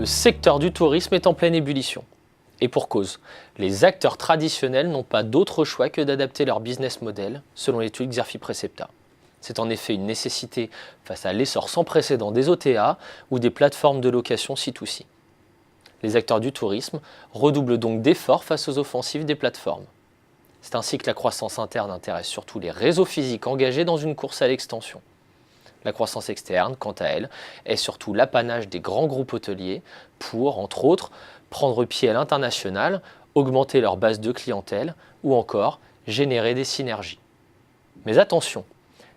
Le secteur du tourisme est en pleine ébullition. Et pour cause, les acteurs traditionnels n'ont pas d'autre choix que d'adapter leur business model selon l'étude Xerfi Precepta. C'est en effet une nécessité face à l'essor sans précédent des OTA ou des plateformes de location C2C. Les acteurs du tourisme redoublent donc d'efforts face aux offensives des plateformes. C'est ainsi que la croissance interne intéresse surtout les réseaux physiques engagés dans une course à l'extension. La croissance externe, quant à elle, est surtout l'apanage des grands groupes hôteliers pour, entre autres, prendre pied à l'international, augmenter leur base de clientèle ou encore générer des synergies. Mais attention,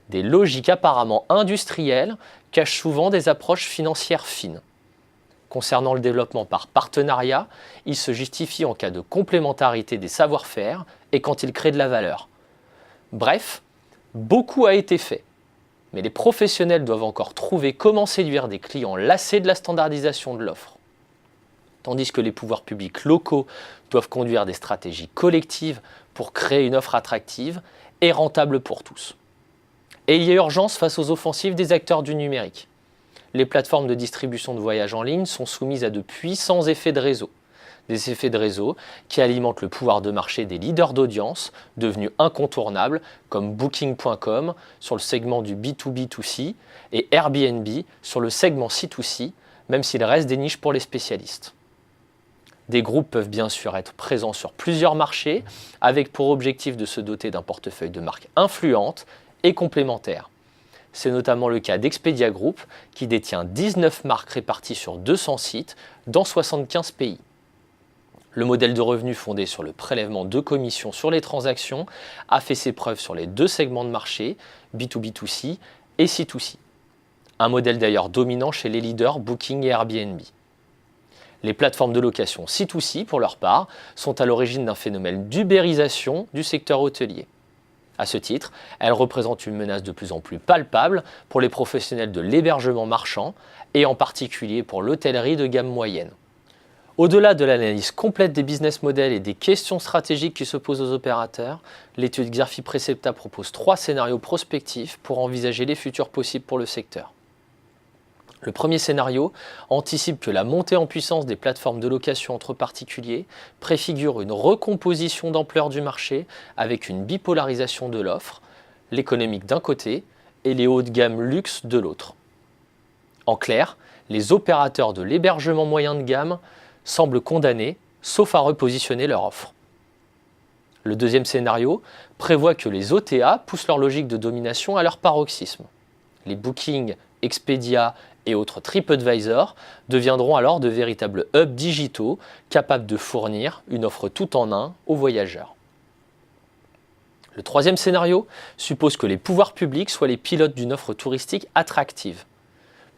des logiques apparemment industrielles cachent souvent des approches financières fines. Concernant le développement par partenariat, il se justifie en cas de complémentarité des savoir-faire et quand il crée de la valeur. Bref, beaucoup a été fait. Mais les professionnels doivent encore trouver comment séduire des clients lassés de la standardisation de l'offre. Tandis que les pouvoirs publics locaux doivent conduire des stratégies collectives pour créer une offre attractive et rentable pour tous. Et il y a urgence face aux offensives des acteurs du numérique. Les plateformes de distribution de voyages en ligne sont soumises à de puissants effets de réseau. Des effets de réseau qui alimentent le pouvoir de marché des leaders d'audience, devenus incontournables, comme Booking.com sur le segment du B2B2C et Airbnb sur le segment C2C, même s'il reste des niches pour les spécialistes. Des groupes peuvent bien sûr être présents sur plusieurs marchés, avec pour objectif de se doter d'un portefeuille de marques influentes et complémentaires. C'est notamment le cas d'Expedia Group, qui détient 19 marques réparties sur 200 sites dans 75 pays. Le modèle de revenu fondé sur le prélèvement de commissions sur les transactions a fait ses preuves sur les deux segments de marché, B2B2C et C2C. Un modèle d'ailleurs dominant chez les leaders Booking et Airbnb. Les plateformes de location C2C, pour leur part, sont à l'origine d'un phénomène d'ubérisation du secteur hôtelier. À ce titre, elles représentent une menace de plus en plus palpable pour les professionnels de l'hébergement marchand et en particulier pour l'hôtellerie de gamme moyenne. Au-delà de l'analyse complète des business models et des questions stratégiques qui se posent aux opérateurs, l'étude Xerfi Precepta propose 3 scénarios prospectifs pour envisager les futurs possibles pour le secteur. Le premier scénario anticipe que la montée en puissance des plateformes de location entre particuliers préfigure une recomposition d'ampleur du marché avec une bipolarisation de l'offre, l'économique d'un côté et les hauts de gamme luxe de l'autre. En clair, les opérateurs de l'hébergement moyen de gamme semblent condamnés, sauf à repositionner leur offre. Le deuxième scénario prévoit que les OTA poussent leur logique de domination à leur paroxysme. Les Booking, Expedia et autres TripAdvisor deviendront alors de véritables hubs digitaux capables de fournir une offre tout en un aux voyageurs. Le troisième scénario suppose que les pouvoirs publics soient les pilotes d'une offre touristique attractive.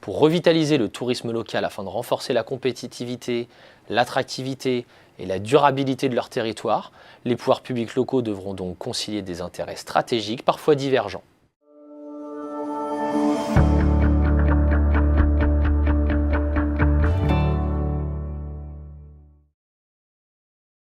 Pour revitaliser le tourisme local afin de renforcer la compétitivité, l'attractivité et la durabilité de leur territoire, les pouvoirs publics locaux devront donc concilier des intérêts stratégiques parfois divergents.